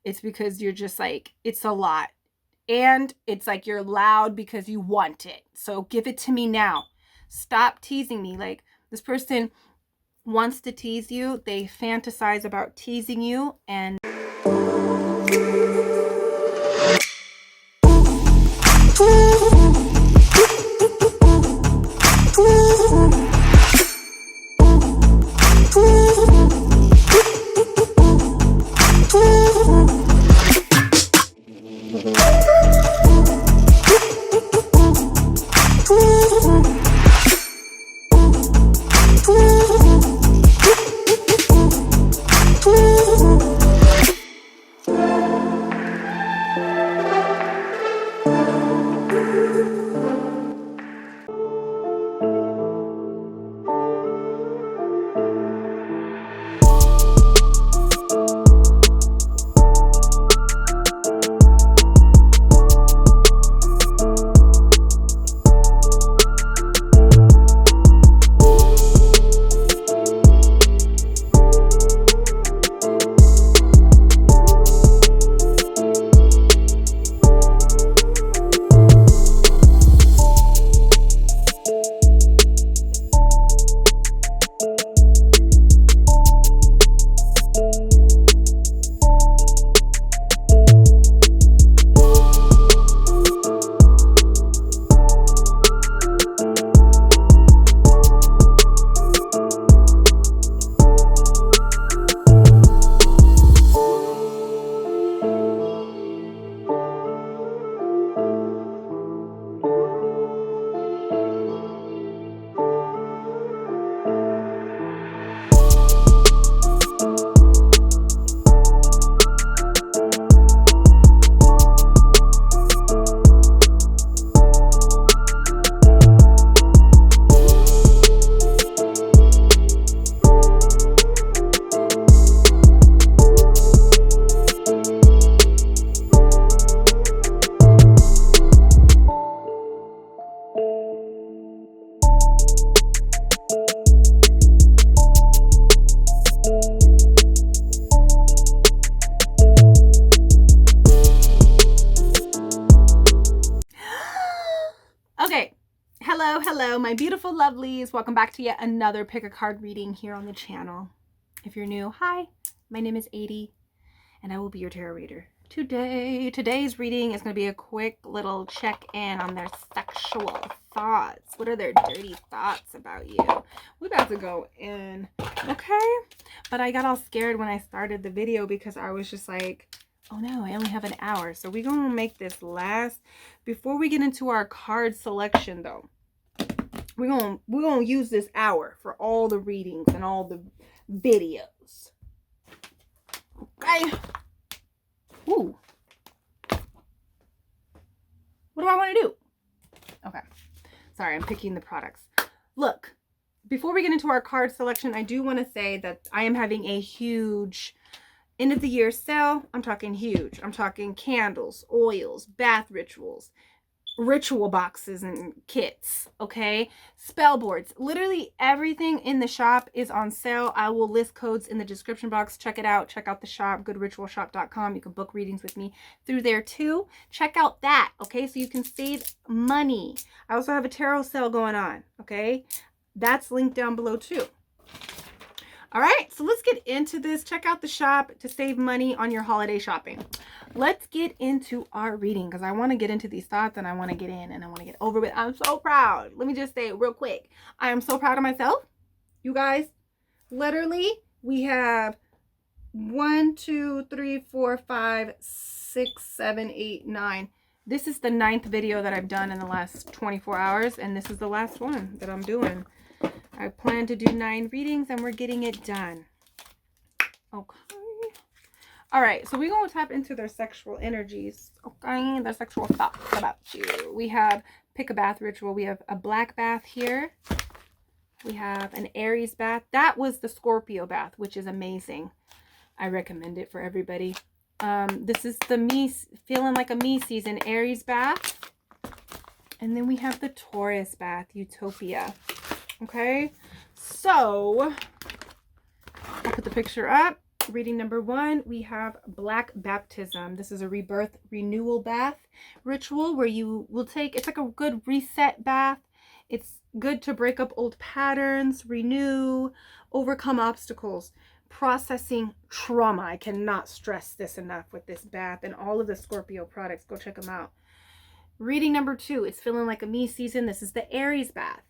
it's because you're just like, it's a lot. And it's like you're loud because you want it. So give it to me now. Stop teasing me. Like, this person wants to tease you. They fantasize about teasing you, and okay. Hello, my beautiful lovelies. Welcome back to yet another pick a card reading here on the channel. If you're new, hi, my name is Adi, and I will be your tarot reader today. Today's reading is going to be a quick little check-in on their sexual thoughts. What are their dirty thoughts about you? We're about to go in, okay? But I got all scared when I started the video because I was just like, oh no, I only have an hour. So we're going to make this last. Before we get into our card selection though, we're gonna use this hour for all the readings and all the videos. Okay. Ooh. What do I want to do? Okay. Sorry, I'm picking the products. Look, before we get into our card selection, I do want to say that I am having a huge end of the year sale. I'm talking huge. I'm talking candles, oils, bath rituals, ritual boxes and kits, okay? Spell boards. Literally everything in the shop is on sale. I will list codes in the description box. Check it out. Check out the shop, goodritualshop.com. You can book readings with me through there too. Check out that, okay? So you can save money. I also have a tarot sale going on, okay? That's linked down below too. All right, so let's get into this. Check out the shop to save money on your holiday shopping. Let's get into our reading because I want to get into these thoughts and I want to get in and I want to get over with. I'm so proud. Let me just say it real quick. I am so proud of myself. You guys, literally, we have 1, 2, 3, 4, 5, 6, 7, 8, 9. This is the 9th video that I've done in the last 24 hours, and this is the last one that I'm doing. I plan to do 9 readings and we're getting it done. Okay. All right, so we're going to tap into their sexual energies, okay? Their sexual thoughts about you. We have pick a bath ritual. We have a black bath here. We have an Aries bath. That was the Scorpio bath, which is amazing. I recommend it for everybody. This is the me, feeling like a me season, Aries bath. And then we have the Taurus bath, Utopia. Okay, so I'll put the picture up. Reading number 1, we have Black Baptism. This is a rebirth renewal bath ritual where you will take, it's like a good reset bath. It's good to break up old patterns, renew, overcome obstacles, processing trauma. I cannot stress this enough with this bath and all of the Scorpio products. Go check them out. Reading number 2, it's feeling like a me season. This is the Aries bath.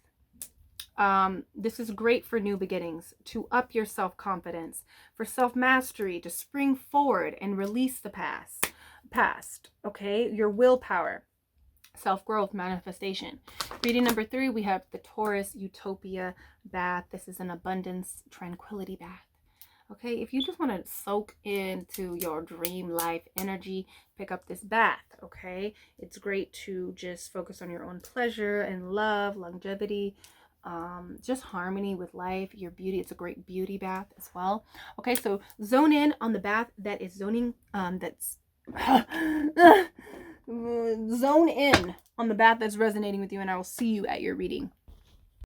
This is great for new beginnings, to up your self-confidence, for self-mastery, to spring forward and release the past, okay? Your willpower, self-growth, manifestation. Reading number 3, we have the Taurus Utopia bath. This is an abundance, tranquility bath. Okay, if you just want to soak into your dream life energy, pick up this bath, okay? It's great to just focus on your own pleasure and love, longevity, just harmony with life, your beauty. It's a great beauty bath as well. Okay, so zone in on the bath that is zoning, zone in on the bath that's resonating with you, and I will see you at your reading.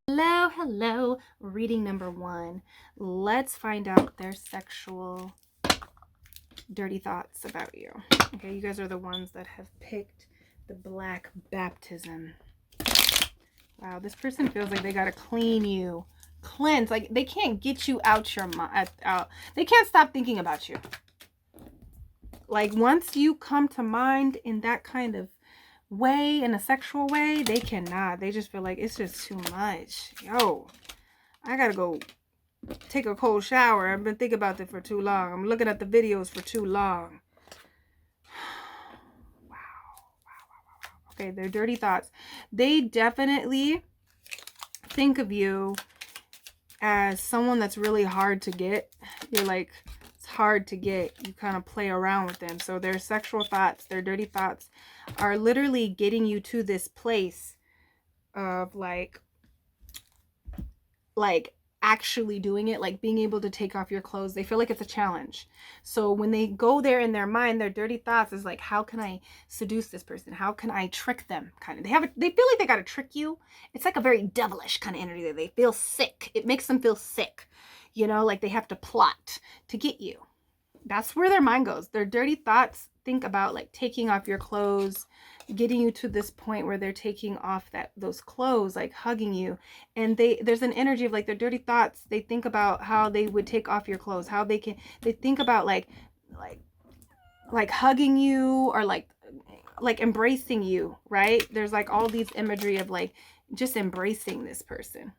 Hello, hello. Reading number 1. Let's find out their sexual dirty thoughts about you. Okay, you guys are the ones that have picked the Black Baptism. Wow, this person feels like they gotta clean you, cleanse. Like they can't get you out your mind. They can't stop thinking about you. Like once you come to mind in that kind of way, in a sexual way, they cannot. They just feel like it's just too much. Yo, I gotta go take a cold shower. I've been thinking about it for too long. I'm looking at the videos for too long. Okay, their dirty thoughts. They definitely think of you as someone that's really hard to get. You're like, it's hard to get. You kind of play around with them. So their sexual thoughts, their dirty thoughts are literally getting you to this place of like actually doing it, like being able to take off your clothes. They feel like it's a challenge. So when they go there in their mind, their dirty thoughts is like, how can I seduce this person? How can I trick them? Kind of. They feel like they got to trick you. It's like a very devilish kind of energy. They feel sick. It makes them feel sick. You know, like they have to plot to get you. That's where their mind goes. Their dirty thoughts think about like taking off your clothes, getting you to this point where they're taking off those clothes, like hugging you. And there's an energy of like their dirty thoughts. They think about how they would take off your clothes, how they think about like hugging you or like embracing you, right? There's like all these imagery of like just embracing this person,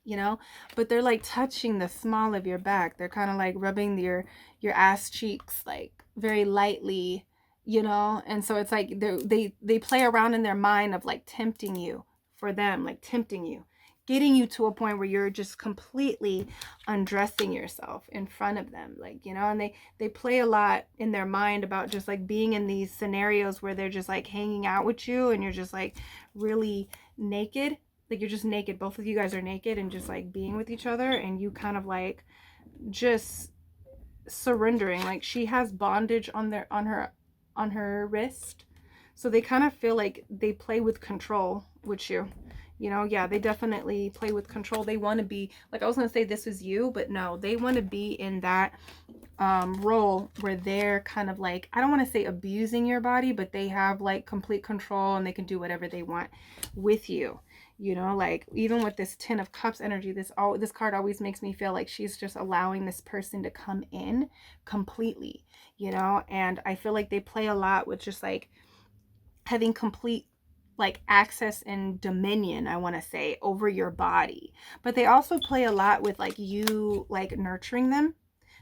you know, but they're like touching the small of your back. They're kind of like rubbing your ass cheeks like very lightly, you know. And so it's like they play around in their mind of like tempting you for them, like tempting you, getting you to a point where you're just completely undressing yourself in front of them, like, you know. And they play a lot in their mind about just like being in these scenarios where they're just like hanging out with you and you're just like really naked. Like you're just naked. Both of you guys are naked and just like being with each other, and you kind of like just surrendering. Like she has bondage on her wrist. So they kind of feel like they play with control with you. You know, yeah, they definitely play with control. They want to be, like I was going to say this was you, but no, they want to be in that role where they're kind of like, I don't want to say abusing your body, but they have like complete control and they can do whatever they want with you. You know, like even with this 10 of Cups energy, this card always makes me feel like she's just allowing this person to come in completely, you know. And I feel like they play a lot with just like having complete like access and dominion, I want to say, over your body. But they also play a lot with like you like nurturing them.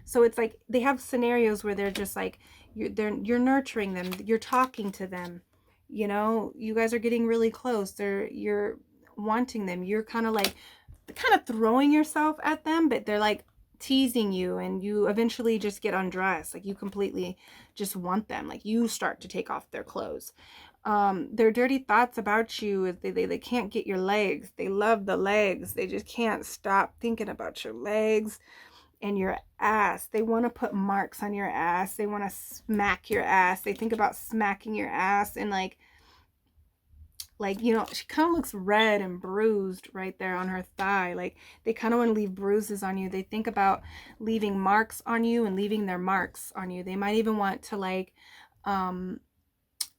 So it's like they have scenarios where they're just like you're nurturing them, you're talking to them, you know, you guys are getting really close. You're wanting them, you're kind of throwing yourself at them, but they're like teasing you, and you eventually just get undressed. Like you completely just want them, like you start to take off their clothes. Their dirty thoughts about you is they can't get your legs. They love the legs. They just can't stop thinking about your legs and your ass. They want to put marks on your ass. They want to smack your ass. They think about smacking your ass and like Like, you know, she kind of looks red and bruised right there on her thigh. Like, they kind of want to leave bruises on you. They think about leaving marks on you and leaving their marks on you. They might even want to, like,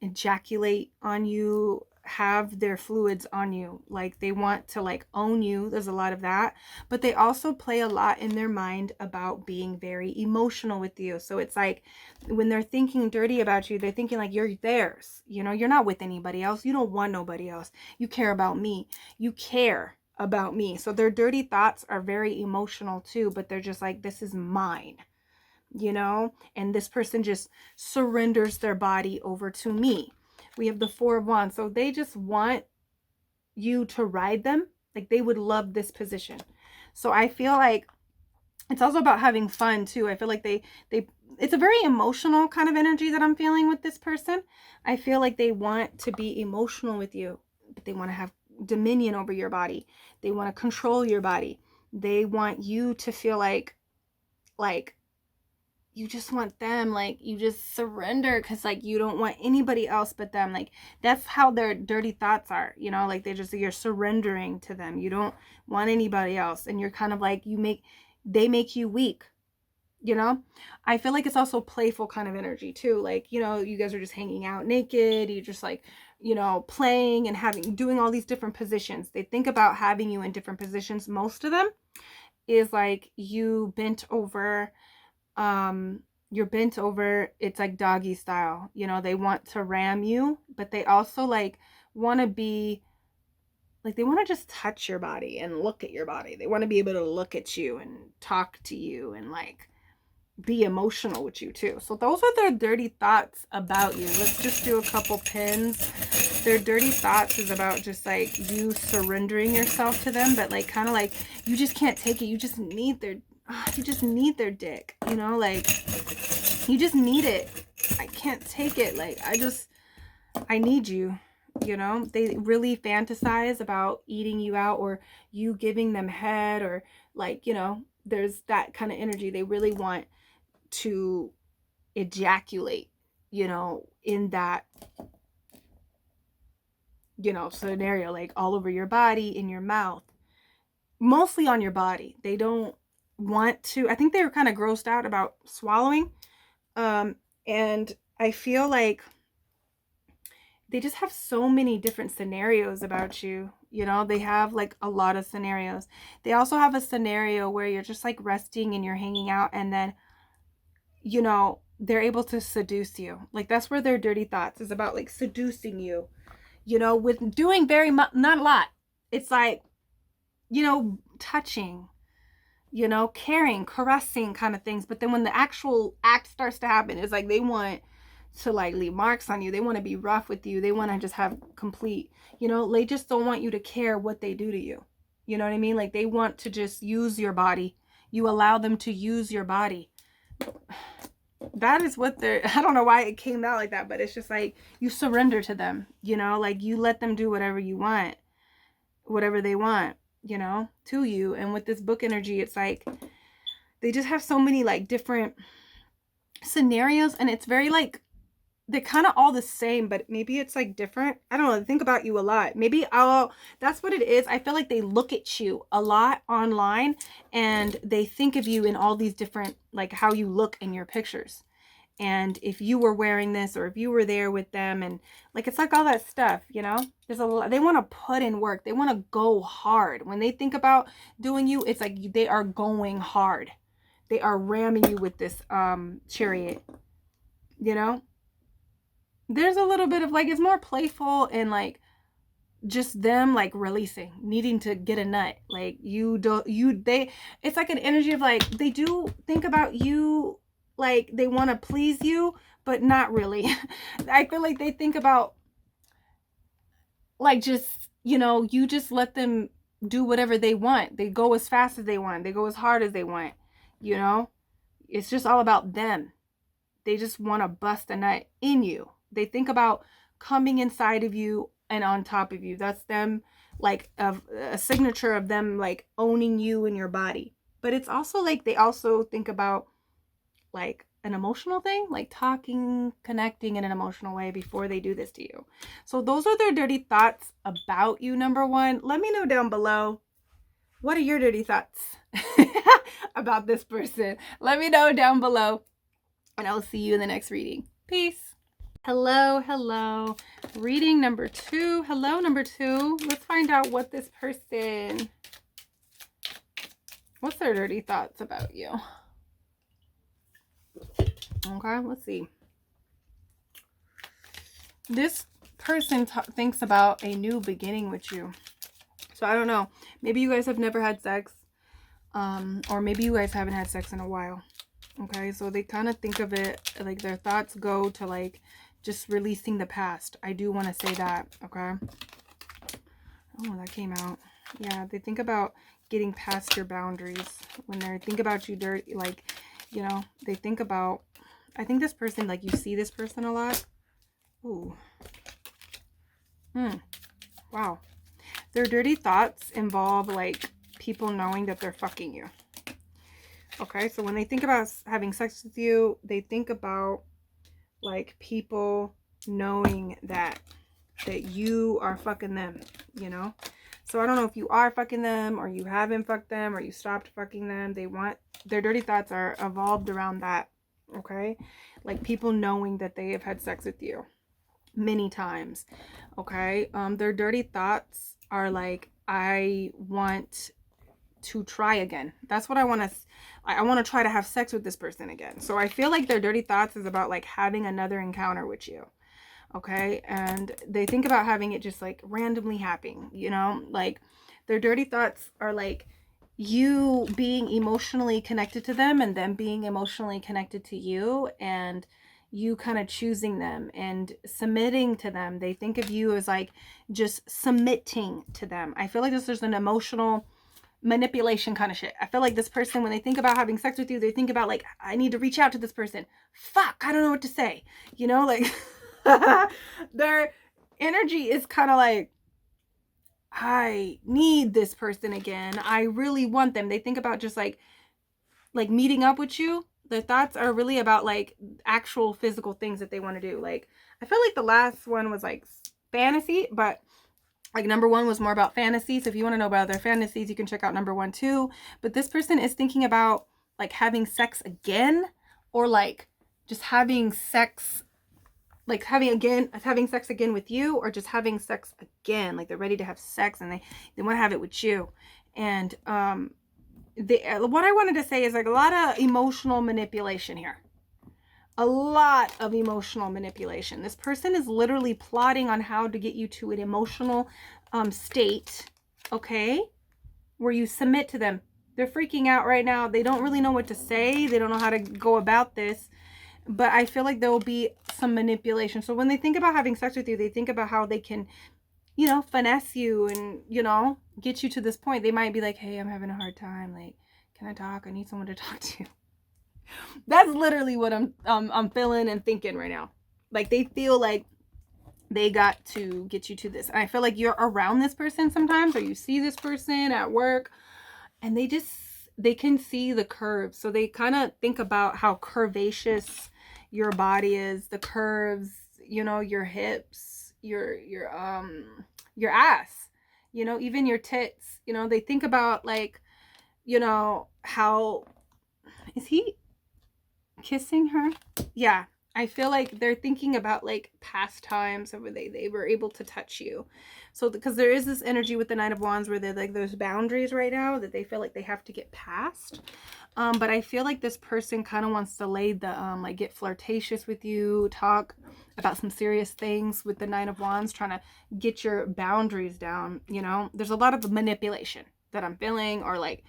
ejaculate on you, have their fluids on you. Like, they want to, like, own you. There's a lot of that. But they also play a lot in their mind about being very emotional with you. So it's like, when they're thinking dirty about you, they're thinking like you're theirs. You know, you're not with anybody else. You don't want nobody else. You care about me. You care about me. So their dirty thoughts are very emotional too, but they're just like, this is mine. You know, and this person just surrenders their body over to me. We have the Four of Wands. So they just want you to ride them. Like, they would love this position. So I feel like it's also about having fun too. I feel like it's a very emotional kind of energy that I'm feeling with this person. I feel like they want to be emotional with you, but they want to have dominion over your body. They want to control your body. They want you to feel like you just want them, like, you just surrender because, like, you don't want anybody else but them. Like, that's how their dirty thoughts are, you know, like, you're surrendering to them. You don't want anybody else, and you're kind of like, they make you weak, you know. I feel like it's also playful kind of energy too. Like, you know, you guys are just hanging out naked, you just, like, you know, playing and doing all these different positions. They think about having you in different positions. Most of them is like you bent over, you're bent over. It's like doggy style, you know. They want to ram you, but they also, like, want to be like, they want to just touch your body and look at your body. They want to be able to look at you and talk to you and, like, be emotional with you too. So those are their dirty thoughts about you. Let's just do a couple pins. Their dirty thoughts is about just, like, you surrendering yourself to them, but, like, kind of like you just can't take it. You just need their dick, you know, like, you just need it. I can't take it. Like, I need you, you know. They really fantasize about eating you out, or you giving them head, or, like, you know, there's that kind of energy. They really want to ejaculate, you know, in that, you know, scenario, like all over your body, in your mouth, mostly on your body. They don't want to, I think they were kind of grossed out about swallowing. And I feel like they just have so many different scenarios about you. You know, they have, like, a lot of scenarios. They also have a scenario where you're just, like, resting and you're hanging out, and then, you know, they're able to seduce you. Like, that's where their dirty thoughts is about, like, seducing you, you know, with doing very much, not a lot. It's like, you know, touching, you know, caring, caressing kind of things. But then when the actual act starts to happen, it's like they want to, like, leave marks on you. They want to be rough with you. They want to just have complete, you know, they just don't want you to care what they do to you. You know what I mean? Like, they want to just use your body. You allow them to use your body. That is what they're, I don't know why it came out like that, but it's just like you surrender to them, you know, like you let them do whatever you want, whatever they want, you know, to you. And with this book energy, it's like they just have so many, like, different scenarios, and it's very, like, they're kind of all the same, but maybe it's, like, different. I don't know. They think about you a lot. Maybe that's what it is. I feel like they look at you a lot online, and they think of you in all these different, like, how you look in your pictures. And if you were wearing this, or if you were there with them, and, like, it's like all that stuff, you know. There's a lot. They want to put in work. They want to go hard. When they think about doing you, it's like they are going hard. They are ramming you with this chariot, you know. There's a little bit of, like, it's more playful, and, like, just them, like, releasing, needing to get a nut. Like, it's like an energy of, like, they do think about you, like, they want to please you, but not really. I feel like they think about, like, just, you know, you just let them do whatever they want. They go as fast as they want. They go as hard as they want, you know. It's just all about them. They just want to bust a nut in you. They think about coming inside of you and on top of you. That's them, like, a signature of them, like, owning you and your body. But it's also like they also think about, like, an emotional thing, like talking, connecting in an emotional way before they do this to you. So those are their dirty thoughts about you, number one. Let me know down below, what are your dirty thoughts about this person? Let me know down below, and I'll see you in the next reading. Peace. Hello, hello. Reading number 2. Hello, number 2. Let's find out what this person, what's their dirty thoughts about you. Okay, let's see. This person thinks about a new beginning with you. So I don't know. Maybe you guys have never had sex. Or maybe you guys haven't had sex in a while. Okay, so they kind of think of it like their thoughts go to like just releasing the past. I do want to say that. Okay. Oh, that came out. Yeah, they think about getting past your boundaries. When they think about you dirty, like, you know, they think about, I think this person, like, you see this person a lot. Ooh. Wow. Their dirty thoughts involve, like, people knowing that they're fucking you. Okay, so when they think about having sex with you, they think about, like, people knowing that you are fucking them, you know? So I don't know if you are fucking them, or you haven't fucked them, or you stopped fucking them. They want, their dirty thoughts are evolved around that, okay? Like, people knowing that they have had sex with you many times, okay? Their dirty thoughts are like, I want to try again. That's what I want to, I want to try to have sex with this person again. So I feel like their dirty thoughts is about like having another encounter with you. Okay. And they think about having it just like randomly happening, you know, like their dirty thoughts are like you being emotionally connected to them and them being emotionally connected to you, and you kind of choosing them and submitting to them. They think of you as like just submitting to them. I feel like there's an emotional manipulation kind of shit. I feel like this person, when they think about having sex with you, they think about like, I need to reach out to this person. Fuck, I don't know what to say. You know, like their energy is kind of like, I need this person again. I really want them. They think about just like meeting up with you. Their thoughts are really about like actual physical things that they want to do. Like, I feel like the last one was like fantasy, but like number 1 was more about fantasies. If you want to know about their fantasies, you can check out number 1 too. But this person is thinking about like having sex again, or like just having sex, like having sex again with you, or just having sex again. Like they're ready to have sex and they want to have it with you. And what I wanted to say is like a lot of emotional manipulation here. A lot of emotional manipulation. This person is literally plotting on how to get you to an emotional state, okay, where you submit to them. They're freaking out right now. They don't really know what to say. They don't know how to go about this. But I feel like there will be some manipulation. So when they think about having sex with you, they think about how they can, you know, finesse you and, you know, get you to this point. They might be like, hey, I'm having a hard time. Like, can I talk? I need someone to talk to. That's literally what I'm feeling and thinking right now. Like they feel like they got to get you to this. And I feel like you're around this person sometimes, or you see this person at work, and they can see the curves. So they kind of think about how curvaceous your body is, the curves, you know, your hips, your ass, you know, even your tits, you know. They think about like, you know, how is he kissing her? Yeah, I feel like they're thinking about like past times where they were able to touch you. So because there is this energy with the Nine of Wands where they're like, there's boundaries right now that they feel like they have to get past. But I feel like this person kind of wants to lay the like get flirtatious with you, talk about some serious things with the Nine of Wands, trying to get your boundaries down. You know, there's a lot of manipulation that I'm feeling, or like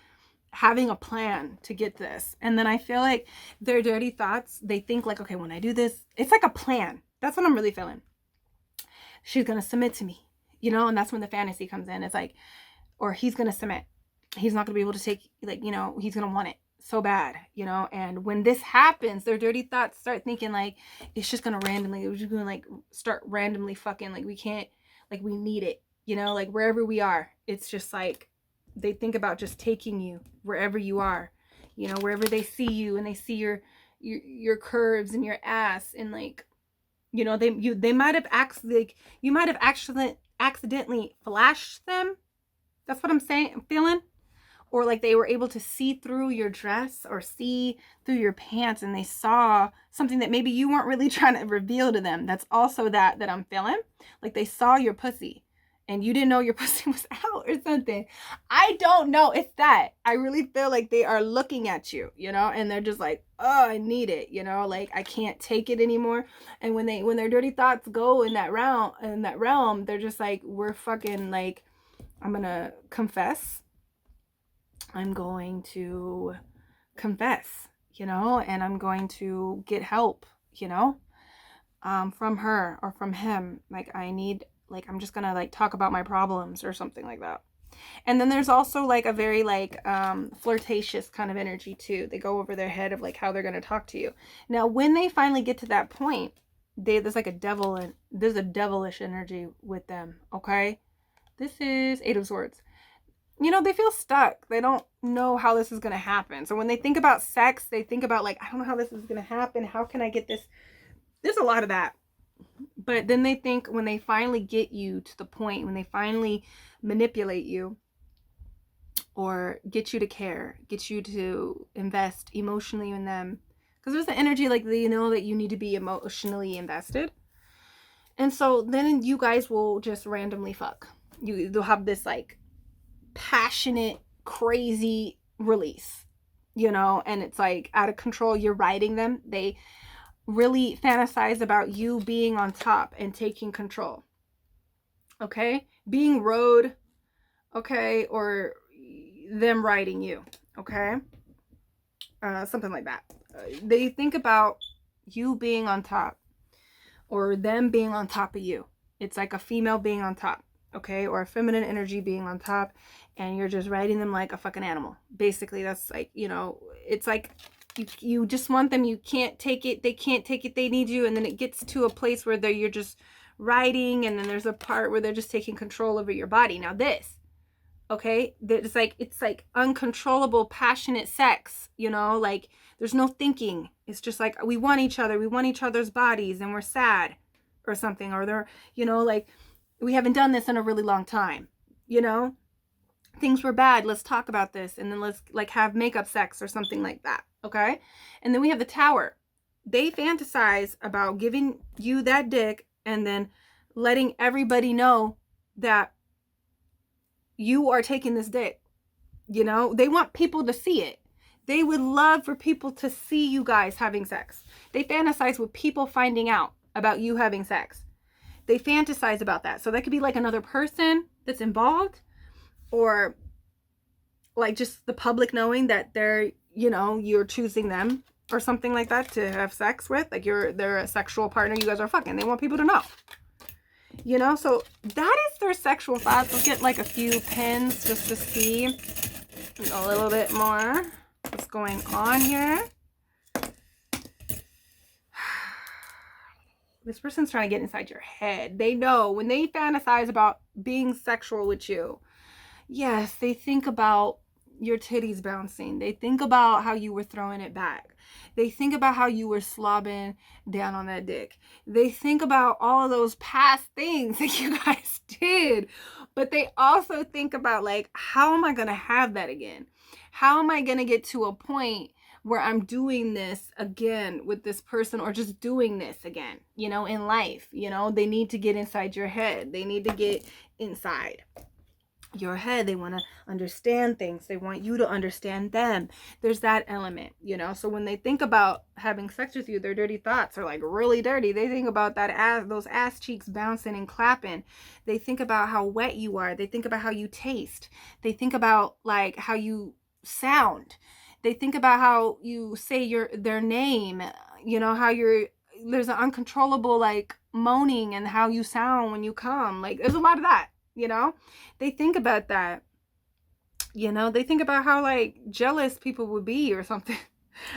having a plan to get this. And then I feel like their dirty thoughts, they think like, okay, when I do this, it's like a plan. That's what I'm really feeling. She's going to submit to me, you know, and that's when the fantasy comes in. It's like, or he's going to submit. He's not going to be able to take, like, you know, he's going to want it so bad, you know. And when this happens, their dirty thoughts start thinking like, it's just going to randomly, we're just going to like start randomly fucking, like we can't, like we need it, you know, like wherever we are, it's just like, they think about just taking you wherever you are, you know, wherever they see you and they see your your curves and your ass, and like, you know, they might have you might have accidentally flashed them. That's what I'm saying, I'm feeling. Or like they were able to see through your dress or see through your pants, and they saw something that maybe you weren't really trying to reveal to them. That's also that I'm feeling. Like they saw your pussy and you didn't know your pussy was out or something. I don't know. It's that. I really feel like they are looking at you, you know, and they're just like, oh, I need it, you know, like I can't take it anymore. And when their dirty thoughts go in that realm, they're just like, we're fucking like, I'm gonna confess. I'm going to confess, you know, and I'm going to get help, you know, from her or from him. Like I'm just gonna like talk about my problems or something like that. And then there's also like a very like flirtatious kind of energy too. They go over their head of like how they're gonna talk to you. Now, when they finally get to that point, there's like there's a devilish energy with them. Okay, this is Eight of Swords. You know, they feel stuck. They don't know how this is going to happen. So when they think about sex, they think about like, I don't know how this is going to happen. How can I get this? There's a lot of that. But then they think when they finally get you to the point, when they finally manipulate you or get you to care, get you to invest emotionally in them. Because there's an energy like they know that you need to be emotionally invested. And so then you guys will just randomly fuck. They'll have this like passionate, crazy release, you know, and it's like out of control. You're riding them. They really fantasize about you being on top and taking control. Okay, being rode, okay, or them riding you, okay, something like that. They think about you being on top or them being on top of you. It's like a female being on top, okay, or a feminine energy being on top, and you're just riding them like a fucking animal. Basically, that's like, you know, it's like you just want them. You can't take it. They can't take it. They need you. And then it gets to a place where you're just riding, and then there's a part where they're just taking control over your body. Now this, okay, it's like uncontrollable, passionate sex, you know, like there's no thinking. It's just like we want each other. We want each other's bodies, and we're sad or something, or they're, you know, like we haven't done this in a really long time, you know, things were bad, let's talk about this, and then let's like have makeup sex or something like that, okay? And then we have the Tower. They fantasize about giving you that dick and then letting everybody know that you are taking this dick, you know? They want people to see it. They would love for people to see you guys having sex. They fantasize with people finding out about you having sex. They fantasize about that. So that could be like another person that's involved, or like just the public knowing that they're, you know, you're choosing them or something like that to have sex with. Like they're a sexual partner. You guys are fucking. They want people to know, you know? So that is their sexual thoughts. Let's get like a few pins just to see a little bit more what's going on here. This person's trying to get inside your head. They know when they fantasize about being sexual with you, yes, they think about your titties bouncing. They think about how you were throwing it back. They think about how you were slobbing down on that dick. They think about all of those past things that you guys did. But they also think about like, how am I going to have that again? How am I going to get to a point where I'm doing this again with this person, or just doing this again, you know, in life? You know, they need to get inside your head. They need to get inside your head. They want to understand things. They want you to understand them. There's that element, you know? So when they think about having sex with you, their dirty thoughts are like really dirty. They think about that ass, those ass cheeks bouncing and clapping. They think about how wet you are. They think about how you taste. They think about like how you sound. They think about how you say their name, you know, how there's an uncontrollable like moaning, and how you sound when you come. Like there's a lot of that, you know? They think about that, you know? They think about how like jealous people would be or something.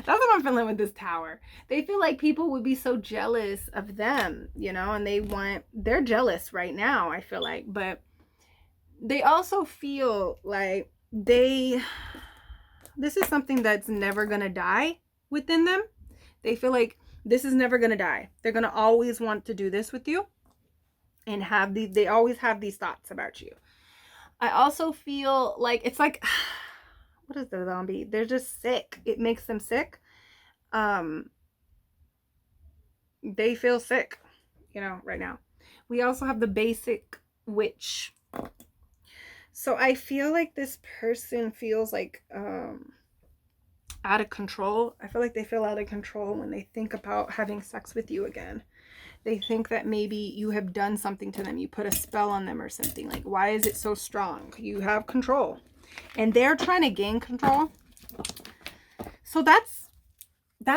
That's what I'm feeling with this Tower. They feel like people would be so jealous of them, you know, and they're jealous right now, I feel like. But they also feel like this is something that's never gonna die within them. They feel like this is never going to die. They're going to always want to do this with you and they always have these thoughts about you. I also feel like it's like, what is the zombie? They're just sick. It makes them sick. They feel sick, you know, right now. We also have the basic witch. So I feel like this person feels like out of control. I feel like they feel out of control when they think about having sex with you again. They think that maybe you have done something to them. You put a spell on them or something. Like, why is it so strong? You have control. And they're trying to gain control. So that's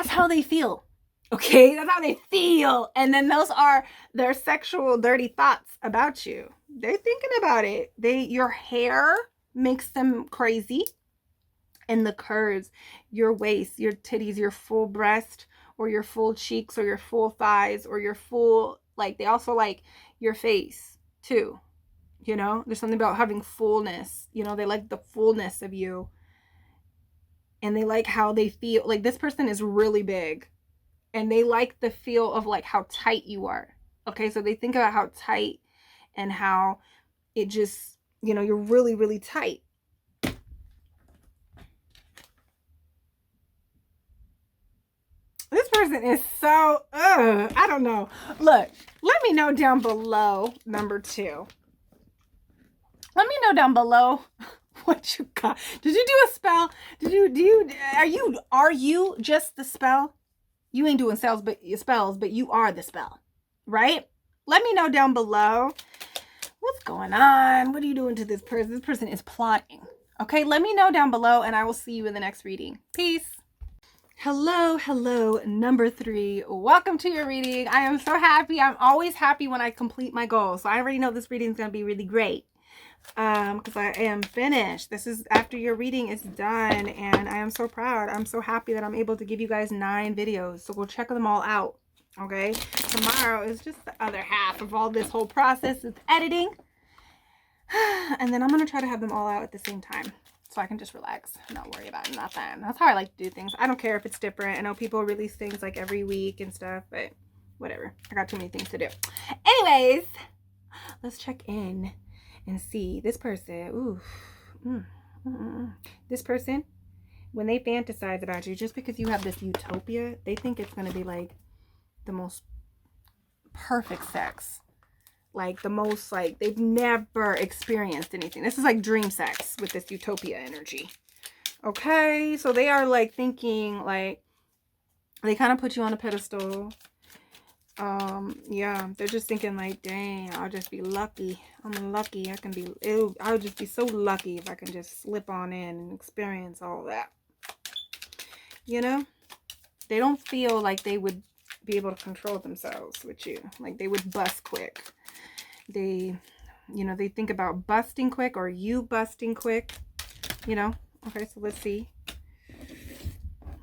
how they feel. Okay? That's how they feel. And then those are their sexual dirty thoughts about you. They're thinking about it. Your hair makes them crazy. And the curves, your waist, your titties, your full breast, or your full cheeks, or your full thighs, or your full, like, they also like your face too. You know, there's something about having fullness. You know, they like the fullness of you. And they like how they feel. Like, this person is really big. And they like the feel of like how tight you are. Okay, so they think about how tight and how it just, you know, you're really, really tight. This person is so, I don't know. Look, let me know down below, number 2. Let me know down below what you got. Did you do a spell? Are you just the spell? You ain't doing spells, but you are the spell, right? Let me know down below. What's going on? What are you doing to this person? This person is plotting. Okay, let me know down below, and I will see you in the next reading. Peace. Hello, number 3. Welcome to your reading. I am so happy. I'm always happy when I complete my goal. So I already know this reading is going to be really great. Because I am finished. This is after your reading is done, and I am so proud. I'm so happy that I'm able to give you guys 9 videos. So go check them all out. Okay? Tomorrow is just the other half of all this whole process. It's editing. And then I'm going to try to have them all out at the same time. So I can just relax and not worry about nothing. That's how I like to do things. I don't care if it's different. I know people release things like every week and stuff, but whatever. I got too many things to do. Anyways, let's check in and see this person. This person, when they fantasize about you, just because you have this utopia, they think it's going to be like the most perfect sex. Like the most, like, they've never experienced anything. This is like dream sex with this utopia energy. Okay, so they are like thinking, like, they kind of put you on a pedestal. Yeah, they're just thinking like, dang, I'll just be lucky. I'm lucky. I'll just be so lucky if I can just slip on in and experience all that. You know, they don't feel like they would be able to control themselves with you. Like they would bust quick. They, you know, they think about busting quick or you busting quick, you know. Okay, so let's see.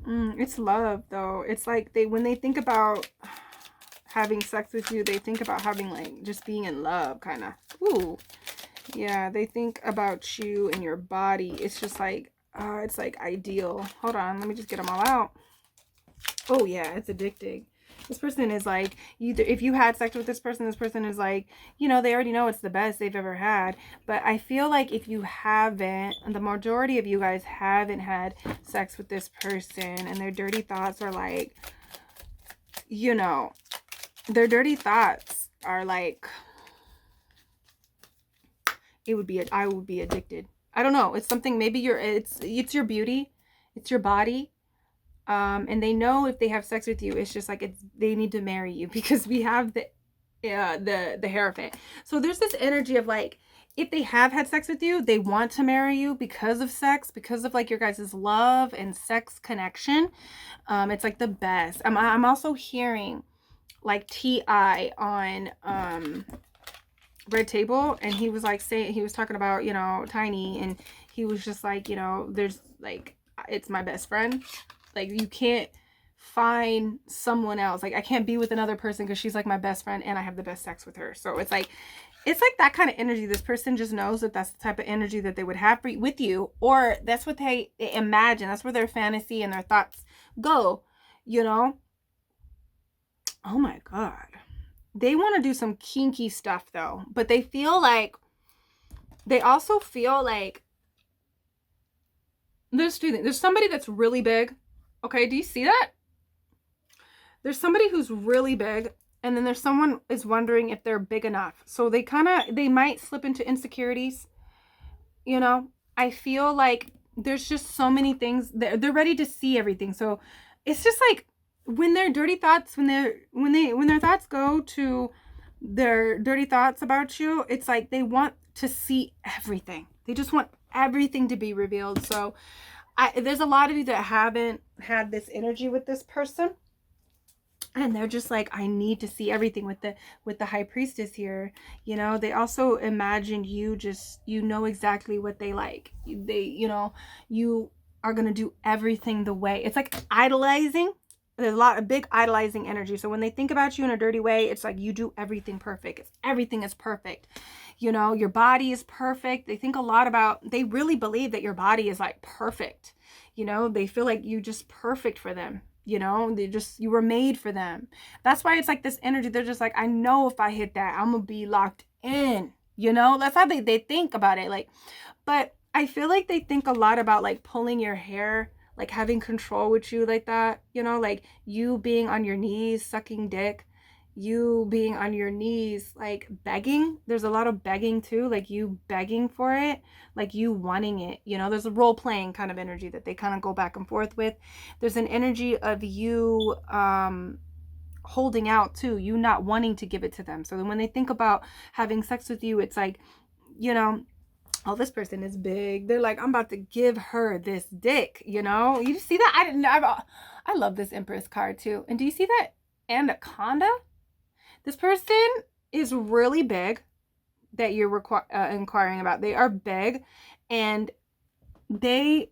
It's love, though. It's like when they think about having sex with you, they think about having, like, just being in love, kind of. Ooh. Yeah, they think about you and your body. It's just like, it's like ideal. Hold on, let me just get them all out. Oh, yeah, it's addicting. This person is like, if you had sex with this person is like, you know, they already know it's the best they've ever had. But I feel like if you haven't, the majority of you guys haven't had sex with this person, and their dirty thoughts are like, you know, their dirty thoughts are like, I would be addicted. I don't know. It's something, maybe it's your beauty. It's your body. And they know if they have sex with you, it's just like they need to marry you, because we have the Hierophant. So there's this energy of like, if they have had sex with you, they want to marry you because of sex, because of like your guys' love and sex connection. It's like the best. I'm also hearing like T.I. on Red Table, and he was like he was talking about, you know, Tiny, and he was just like, you know, there's like, it's my best friend. Like, you can't find someone else. Like, I can't be with another person because she's like my best friend and I have the best sex with her. So it's like that kind of energy. This person just knows that that's the type of energy that they would have with you, or that's what they imagine. That's where their fantasy and their thoughts go, you know. Oh my God. They want to do some kinky stuff though, but they feel like, they also feel like there's two things. There's somebody that's really big. Okay, do you see that? There's somebody who's really big, and then there's someone is wondering if they're big enough. So they might slip into insecurities. You know, I feel like there's just so many things. They're ready to see everything. So it's just like when their dirty thoughts, when their thoughts go to their dirty thoughts about you, it's like they want to see everything. They just want everything to be revealed. So there's a lot of you that haven't had this energy with this person, and they're just like, I need to see everything with the high priestess here. You know, they also imagine you just, you know exactly what they like. You are going to do everything the way. It's like idolizing. There's a lot of big idolizing energy. So when they think about you in a dirty way, it's like you do everything perfect. Everything is perfect. You know, your body is perfect. They think a lot about, they really believe that your body is like perfect. You know, they feel like you just perfect for them. You know, you were made for them. That's why it's like this energy. They're just like, I know if I hit that, I'm gonna be locked in. You know, that's how they think about it. Like, but I feel like they think a lot about like pulling your hair, like having control with you like that. You know, like you being on your knees, sucking dick, you being on your knees, like begging. There's a lot of begging too, like you begging for it, like you wanting it. You know, there's a role playing kind of energy that they kind of go back and forth with. There's an energy of you holding out too, you not wanting to give it to them. So then when they think about having sex with you, it's like, you know, oh, this person is big. They're like, I'm about to give her this dick. You know, you see that? I love this Empress card too. And do you see that anaconda? This person is really big that you're inquiring about. They are big, and they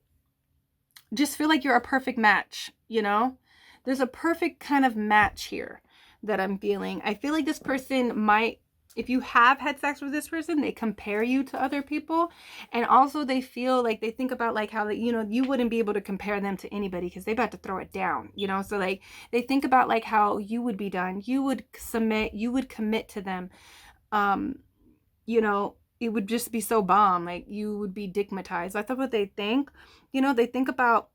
just feel like you're a perfect match, you know? There's a perfect kind of match here that I'm feeling. I feel like this person might, if you have had sex with this person, they compare you to other people. And also they feel like, they think about like how, you know, you wouldn't be able to compare them to anybody because they're about to throw it down, you know? So like they think about like how you would be done. You would submit, you would commit to them. You know, it would just be so bomb. Like you would be digmatized. That's what they think. You know, they think about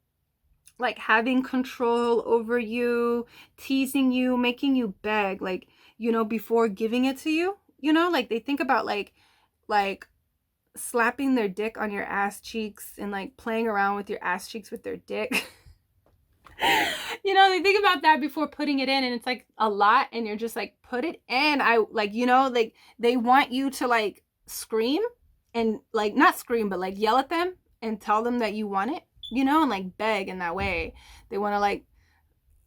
like having control over you, teasing you, making you beg, like, you know, before giving it to you. You know, like they think about like slapping their dick on your ass cheeks and like playing around with your ass cheeks with their dick. You know, they think about that before putting it in, and it's like a lot, and you're just like, put it in. I like, you know, like they want you to like scream and like not scream, but like yell at them and tell them that you want it, you know, and like beg in that way. They want to like,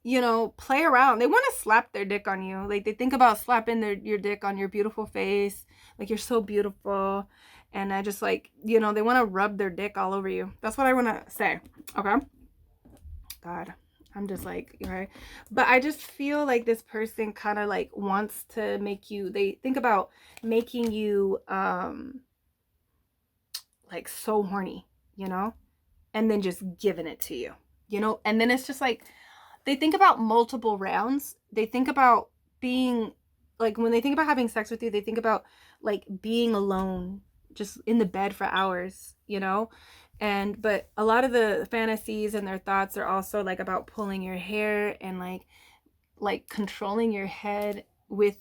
you know, play around. They want to slap their dick on you. Like they think about slapping your dick on your beautiful face. Like you're so beautiful. And I just like, you know, they want to rub their dick all over you. That's what I want to say. Okay. God, I'm just like, right. But I just feel like this person kind of like wants to make you, they think about making you like so horny, you know, and then just giving it to you, you know. And then it's just like, they think about multiple rounds. They think about being like, when they think about having sex with you, they think about like being alone just in the bed for hours, you know. And but a lot of the fantasies and their thoughts are also like about pulling your hair and like controlling your head with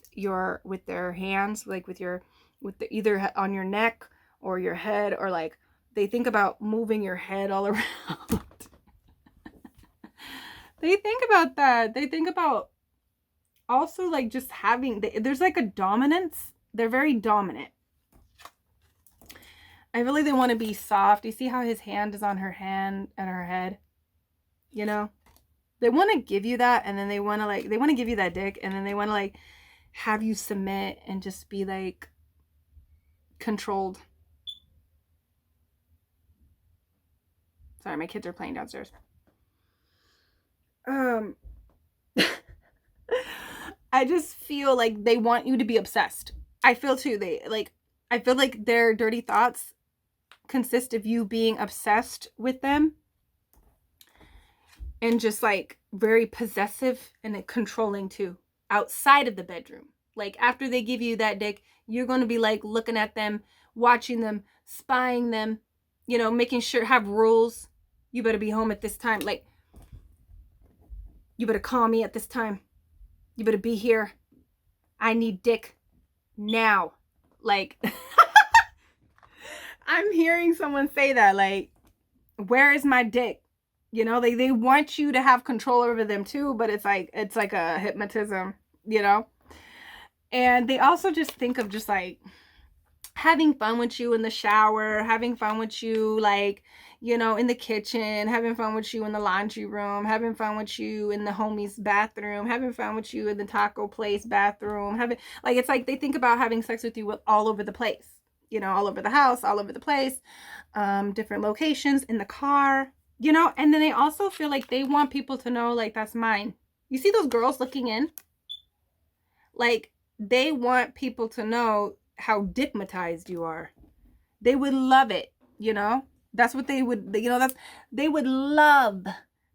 their hands, like with the either on your neck or your head, or like they think about moving your head all around. They think about that. They think about also like just having, there's like a dominance. They're very dominant. I feel like they want to be soft. You see how his hand is on her hand and her head? You know? They want to give you that, and then they want to give you that dick, and then they want to like have you submit and just be like controlled. Sorry, my kids are playing downstairs. I just feel like they want you to be obsessed. I feel too, I feel like their dirty thoughts consist of you being obsessed with them and just like very possessive and controlling too. outside of the bedroom. Like after they give you that dick, you're going to be like looking at them, watching them, spying them, you know, making sure, have rules. You better be home at this time. Like, you better call me at this time. You better be here. I need dick now. Like, I'm hearing someone say that, like, where is my dick? You know, they want you to have control over them too, but it's like a hypnotism, you know? And they also just think of just like having fun with you in the shower, having fun with you, like, you know, in the kitchen, having fun with you in the laundry room, having fun with you in the homie's bathroom, having fun with you in the taco place bathroom, having, like, it's like they think about having sex with you all over the place, you know, all over the house, all over the place, different locations, in the car, you know. And then they also feel like they want people to know, like, that's mine. You see those girls looking in? Like, they want people to know how dickmatized you are. They would love it, you know? That's what they would, you know, they would love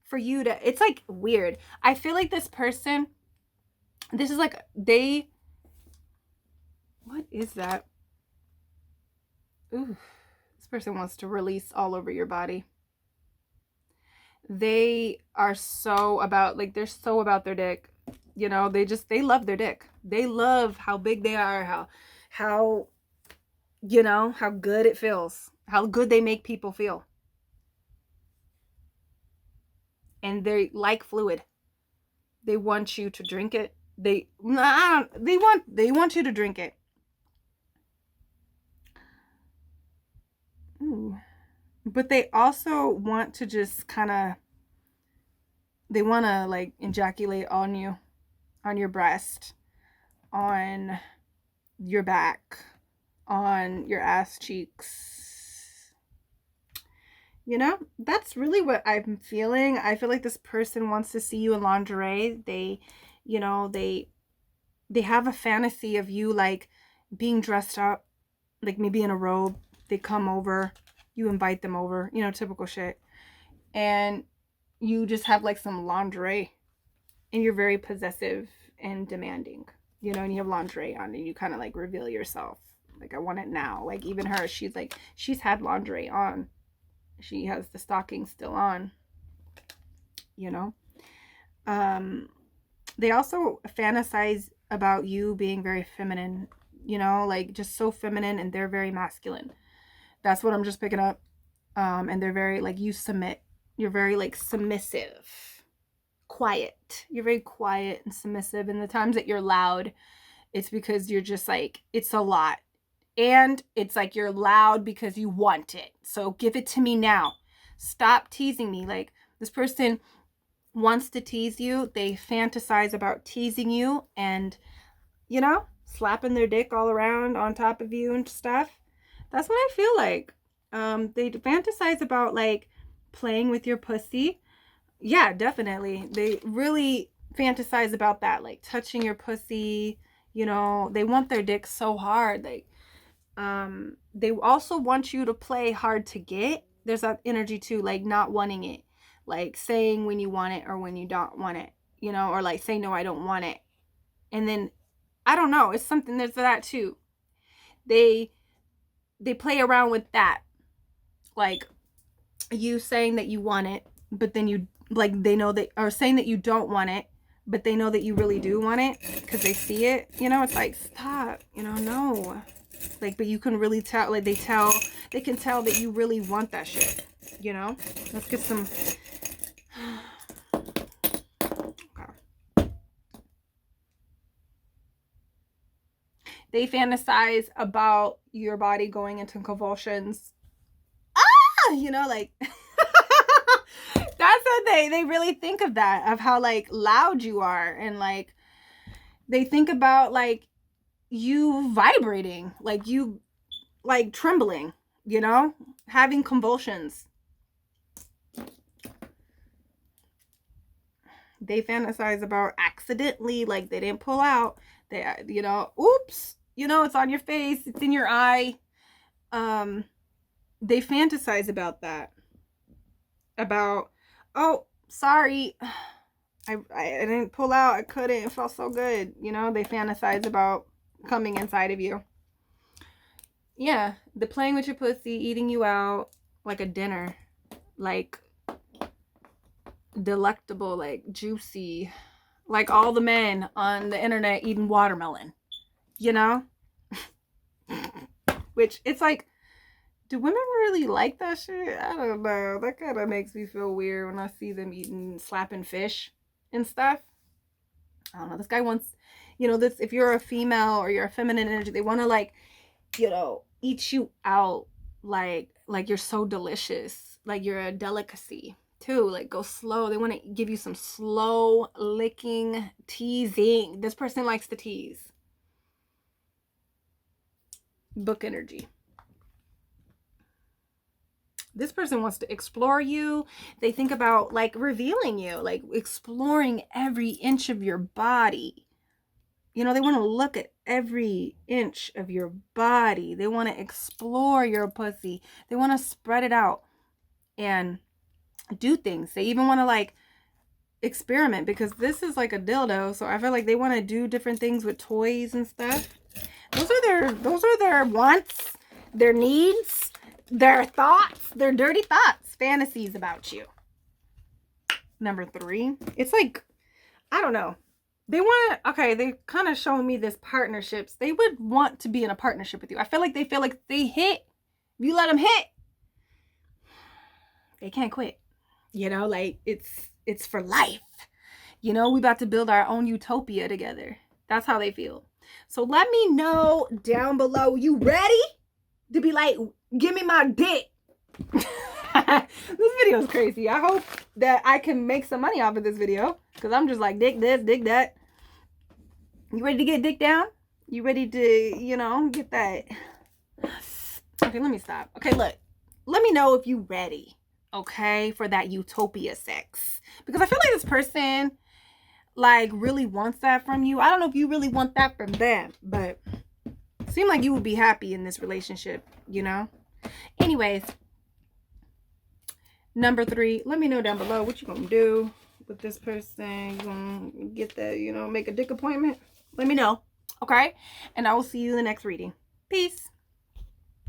for you to, it's like weird. I feel like this person, this is like, what is that? Ooh, this person wants to release all over your body. They are so about, like, they're so about their dick. You know, they love their dick. They love how big they are, how, you know, how good it feels, how good they make people feel. And they like fluid. They want you to drink it. They want you to drink it. Ooh. But they also want to just kind of, they want to like ejaculate on you, on your breast, on your back, on your ass cheeks. You know, that's really what I'm feeling. I feel like this person wants to see you in lingerie. They, you know, they have a fantasy of you like being dressed up, like maybe in a robe. They come over, you invite them over, you know, typical shit. And you just have like some lingerie and you're very possessive and demanding, you know, and you have lingerie on and you kind of like reveal yourself. Like, I want it now. Like, even her, she's like, she's had lingerie on. She has the stockings still on, you know. They also fantasize about you being very feminine, you know, like just so feminine, and they're very masculine. That's what I'm just picking up. And they're very like, you submit. You're very like submissive, quiet. You're very quiet and submissive. And the times that you're loud, it's because you're just like, it's a lot. And it's like you're loud because you want it. So give it to me now. Stop teasing me. Like, this person wants to tease you. They fantasize about teasing you and, you know, slapping their dick all around on top of you and stuff. That's what I feel like. They fantasize about like playing with your pussy. Yeah, definitely. They really fantasize about that, like touching your pussy. You know, they want their dick so hard. Like, they also want you to play hard to get. There's that energy too, like not wanting it, like saying when you want it or when you don't want it, you know, or like say no, I don't want it. And then I don't know, it's something, there's that too. They play around with that, like you saying that you want it, but then you, like, they know that, or saying that you don't want it, but they know that you really do want it because they see it, you know. It's like, stop, you know, no. Like, but you can really tell, like they can tell that you really want that shit, you know. Let's get some. Okay. They fantasize about your body going into convulsions. Ah, you know, like that's what they really think of that, of how like loud you are, and like they think about like you vibrating, like you like trembling, you know, having convulsions. They fantasize about accidentally, like they didn't pull out, they, you know, oops, you know, it's on your face, it's in your eye. They fantasize about that, about, oh, sorry, I didn't pull out. I couldn't. It felt so good. You know, they fantasize about coming inside of you. Yeah, the playing with your pussy, eating you out like a dinner, like delectable, like juicy, like all the men on the internet eating watermelon, you know? Which it's like, do women really like that shit? I don't know. That kind of makes me feel weird when I see them eating, slapping fish and stuff. I don't know. This guy wants, you know, this, if you're a female or you're a feminine energy, they want to like, you know, eat you out like you're so delicious, like you're a delicacy too. Like go slow. They want to give you some slow licking teasing. This person likes to tease. Book energy. This person wants to explore you. They think about like revealing you, like exploring every inch of your body. You know, they want to look at every inch of your body. They want to explore your pussy. They want to spread it out and do things. They even want to like experiment, because this is like a dildo. So I feel like they want to do different things with toys and stuff. Those are their wants, their needs, their thoughts, their dirty thoughts, fantasies about you. Number 3, it's like, I don't know. They want to, okay, they kind of showing me this partnerships. They would want to be in a partnership with you. I feel like they hit. If you let them hit, they can't quit. You know, like it's for life. You know, we about to build our own utopia together. That's how they feel. So let me know down below. You ready to be like, give me my dick? This video is crazy. I hope that I can make some money off of this video, because I'm just like, dick this, dick that. You ready to get dick down? You ready to, you know, get that? Okay, let me stop. Okay, look. Let me know if you ready, okay, for that utopia sex. Because I feel like this person, like, really wants that from you. I don't know if you really want that from them, but it seems like you would be happy in this relationship, you know? Anyways, number 3, let me know down below what you gonna do with this person. You gonna get that, you know, make a dick appointment? Let me know, okay? And I will see you in the next reading. Peace.